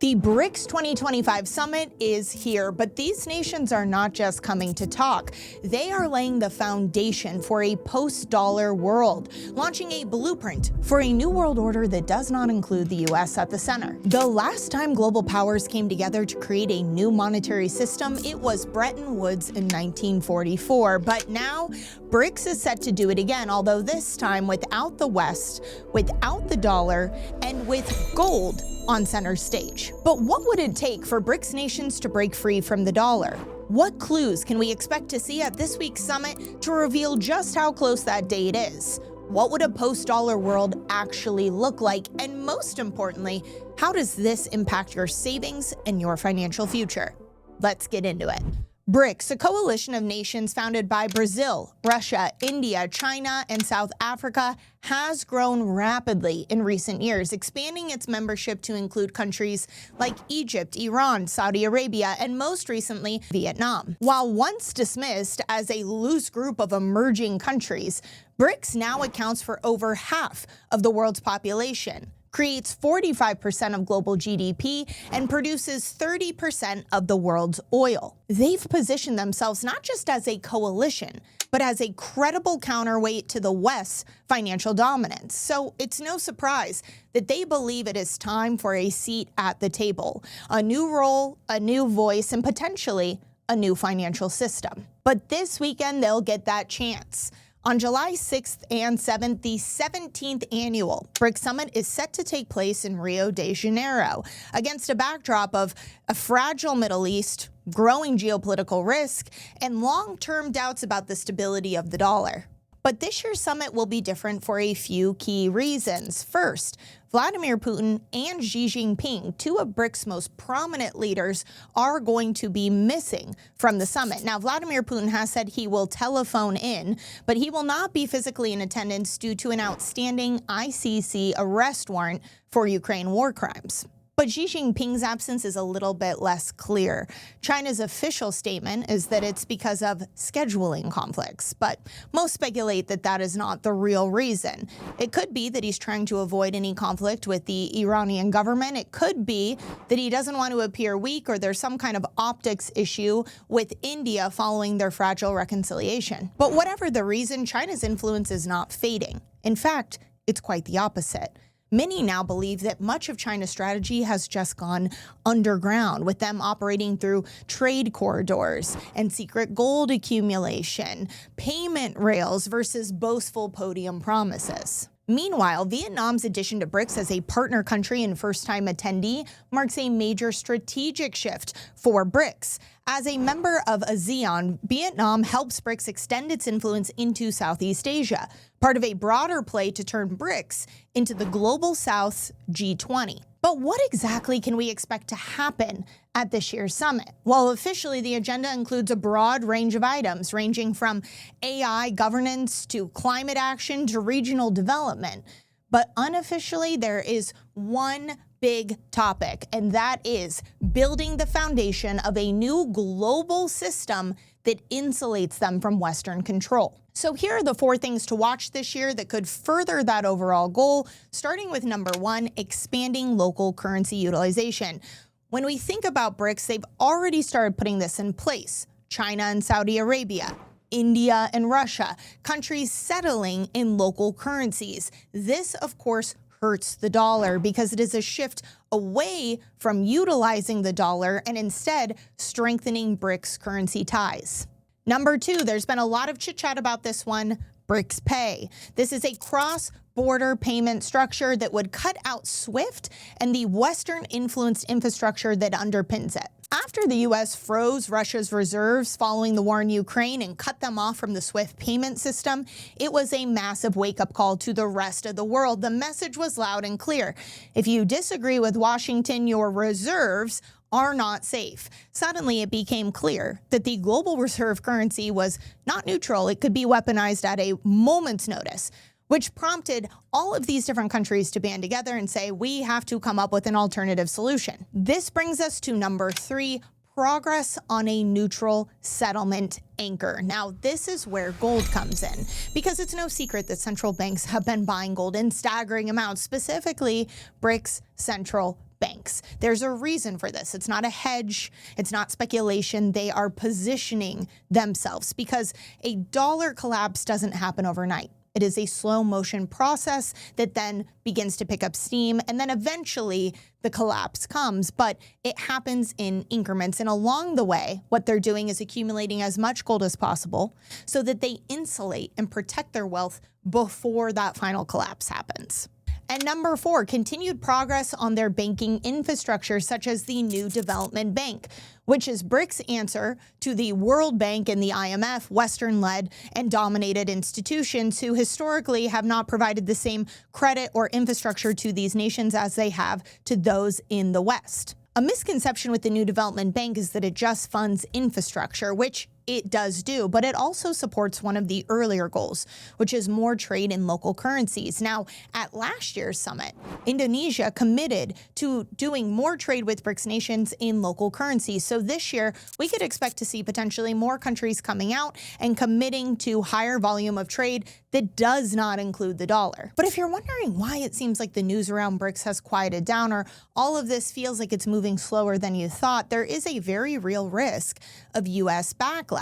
The BRICS 2025 summit is here, but these nations are not just coming to talk. They are laying the foundation for a post-dollar world, launching a blueprint for a new world order that does not include the US at the center. The last time global powers came together to create a new monetary system, it was Bretton Woods in 1944, but now BRICS is set to do it again, although this time without the West, without the dollar, and with gold on center stage. But what would it take for BRICS nations to break free from the dollar? What clues can we expect to see at this week's summit to reveal just how close that date is? What would a post-dollar world actually look like? And most importantly, how does this impact your savings and your financial future? Let's get into it. BRICS, a coalition of nations founded by Brazil, Russia, India, China, and South Africa, has grown rapidly in recent years, expanding its membership to include countries like Egypt, Iran, Saudi Arabia, and most recently, Vietnam. While once dismissed as a loose group of emerging countries, BRICS now accounts for over half of the world's population, creates 45% of global GDP, and produces 30% of the world's oil. They've positioned themselves not just as a coalition, but as a credible counterweight to the West's financial dominance. So it's no surprise that they believe it is time for a seat at the table, a new role, a new voice, and potentially a new financial system. But this weekend, they'll get that chance. On July 6th and 7th, the 17th annual BRICS Summit is set to take place in Rio de Janeiro against a backdrop of a fragile Middle East, growing geopolitical risk, and long-term doubts about the stability of the dollar. But this year's summit will be different for a few key reasons. First, Vladimir Putin and Xi Jinping, two of BRICS' most prominent leaders, are going to be missing from the summit. Now, Vladimir Putin has said he will telephone in, but he will not be physically in attendance due to an outstanding ICC arrest warrant for Ukraine war crimes. But Xi Jinping's absence is a little bit less clear. China's official statement is that it's because of scheduling conflicts, but most speculate that that is not the real reason. It could be that he's trying to avoid any conflict with the Iranian government. It could be that he doesn't want to appear weak, or there's some kind of optics issue with India following their fragile reconciliation. But whatever the reason, China's influence is not fading. In fact, it's quite the opposite. Many now believe that much of China's strategy has just gone underground, with them operating through trade corridors and secret gold accumulation, payment rails versus boastful podium promises. Meanwhile, Vietnam's addition to BRICS as a partner country and first-time attendee marks a major strategic shift for BRICS. As a member of ASEAN, Vietnam helps BRICS extend its influence into Southeast Asia, part of a broader play to turn BRICS into the Global South's G20. But what exactly can we expect to happen at this year's summit? Well, officially, the agenda includes a broad range of items, ranging from AI governance to climate action to regional development. But unofficially, there is one big topic, and that is building the foundation of a new global system that insulates them from Western control. So here are the 4 things to watch this year that could further that overall goal, starting with number 1, expanding local currency utilization. When we think about BRICS, they've already started putting this in place. China and Saudi Arabia, India and Russia, countries settling in local currencies. This, of course, hurts the dollar because it is a shift away from utilizing the dollar and instead strengthening BRICS currency ties. Number 2, there's been a lot of chit-chat about this one, BRICS Pay. This is a cross-border payment structure that would cut out SWIFT and the Western-influenced infrastructure that underpins it. After the U.S. froze Russia's reserves following the war in Ukraine and cut them off from the SWIFT payment system, it was a massive wake-up call to the rest of the world. The message was loud and clear. If you disagree with Washington, your reserves are not safe. Suddenly, it became clear that the global reserve currency was not neutral. It could be weaponized at a moment's notice, which prompted all of these different countries to band together and say, we have to come up with an alternative solution. This brings us to number 3, progress on a neutral settlement anchor. Now, this is where gold comes in, because it's no secret that central banks have been buying gold in staggering amounts, specifically BRICS central banks. There's a reason for this. It's not a hedge. It's not speculation. They are positioning themselves because a dollar collapse doesn't happen overnight. It is a slow motion process that then begins to pick up steam, and then eventually the collapse comes, but it happens in increments. And along the way, what they're doing is accumulating as much gold as possible so that they insulate and protect their wealth before that final collapse happens. And number 4, continued progress on their banking infrastructure, such as the new development bank, which is BRICS' answer to the World Bank and the IMF, Western-led and dominated institutions who historically have not provided the same credit or infrastructure to these nations as they have to those in the West. A misconception with the new development bank is that it just funds infrastructure, which it does do, but it also supports one of the earlier goals, which is more trade in local currencies. Now, at last year's summit, Indonesia committed to doing more trade with BRICS nations in local currencies. So this year, we could expect to see potentially more countries coming out and committing to higher volume of trade that does not include the dollar. But if you're wondering why it seems like the news around BRICS has quieted down, or all of this feels like it's moving slower than you thought, there is a very real risk of U.S. backlash.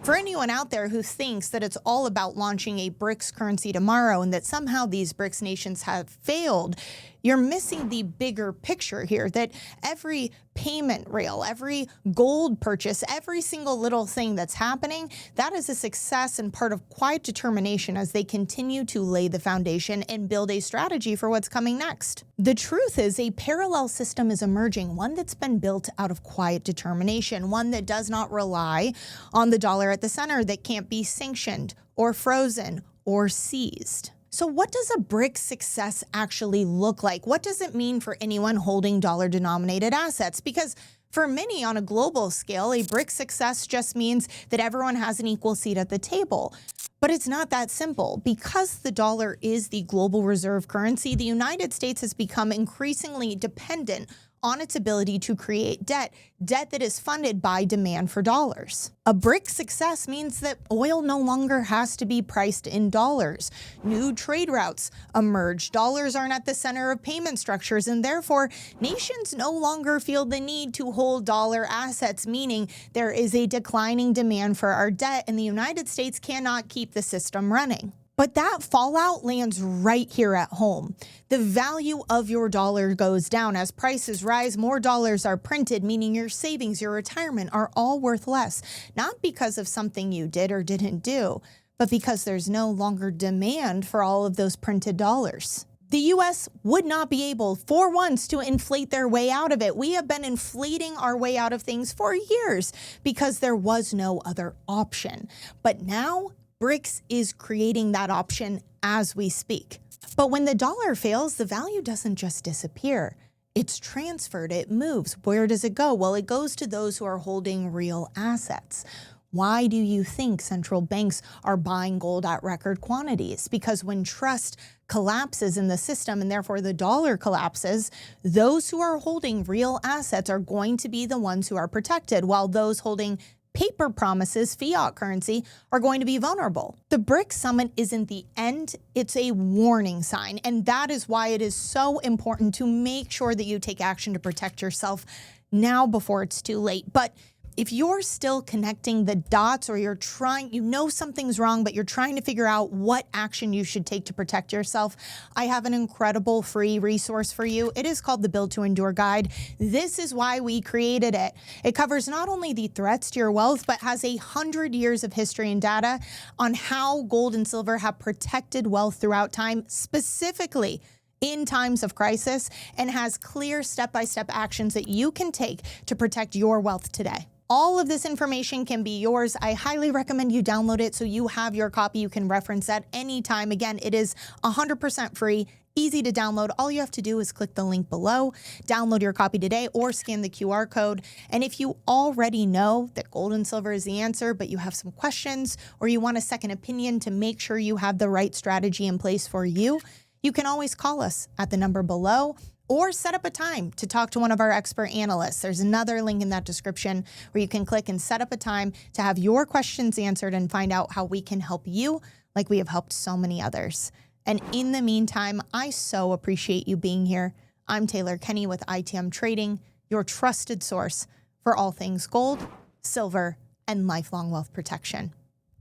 For anyone out there who thinks that it's all about launching a BRICS currency tomorrow and that somehow these BRICS nations have failed, you're missing the bigger picture here, that every payment rail, every gold purchase, every single little thing that's happening, that is a success and part of quiet determination as they continue to lay the foundation and build a strategy for what's coming next. The truth is, a parallel system is emerging, one that's been built out of quiet determination, one that does not rely on the dollar at the center, that can't be sanctioned or frozen or seized. So what does a BRICS success actually look like? What does it mean for anyone holding dollar-denominated assets? Because for many on a global scale, a BRICS success just means that everyone has an equal seat at the table. But it's not that simple. Because the dollar is the global reserve currency, the United States has become increasingly dependent on its ability to create debt that is funded by demand for dollars. A BRICS success means that oil no longer has to be priced in dollars. New trade routes emerge. Dollars aren't at the center of payment structures, and therefore nations no longer feel the need to hold dollar assets, meaning there is a declining demand for our debt, and the United States cannot keep the system running. But that fallout lands right here at home. The value of your dollar goes down. As prices rise, more dollars are printed, meaning your savings, your retirement are all worth less. Not because of something you did or didn't do, but because there's no longer demand for all of those printed dollars. The U.S. would not be able, for once, to inflate their way out of it. We have been inflating our way out of things for years because there was no other option. But now, BRICS is creating that option as we speak. But when the dollar fails, the value doesn't just disappear. It's transferred, it moves. Where does it go? Well, it goes to those who are holding real assets. Why do you think central banks are buying gold at record quantities? Because when trust collapses in the system and therefore the dollar collapses, those who are holding real assets are going to be the ones who are protected, while those holding paper promises, fiat currency, are going to be vulnerable. The BRICS summit isn't the end, it's a warning sign. And that is why it is so important to make sure that you take action to protect yourself now before it's too late. But if you're still connecting the dots, or you're trying, you know something's wrong, but you're trying to figure out what action you should take to protect yourself, I have an incredible free resource for you. It is called the Build to Endure Guide. This is why we created it. It covers not only the threats to your wealth, but has 100 years of history and data on how gold and silver have protected wealth throughout time, specifically in times of crisis, and has clear step-by-step actions that you can take to protect your wealth today. All of this information can be yours. I highly recommend you download it so you have your copy you can reference at any time. Again, it is 100% free, easy to download. All you have to do is click the link below, download your copy today, or scan the QR code. And if you already know that gold and silver is the answer, but you have some questions, or you want a second opinion to make sure you have the right strategy in place for you, you can always call us at the number below, or set up a time to talk to one of our expert analysts. There's another link in that description where you can click and set up a time to have your questions answered and find out how we can help you like we have helped so many others. And in the meantime, I so appreciate you being here. I'm Taylor Kenny with ITM Trading, your trusted source for all things gold, silver, and lifelong wealth protection.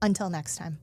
Until next time.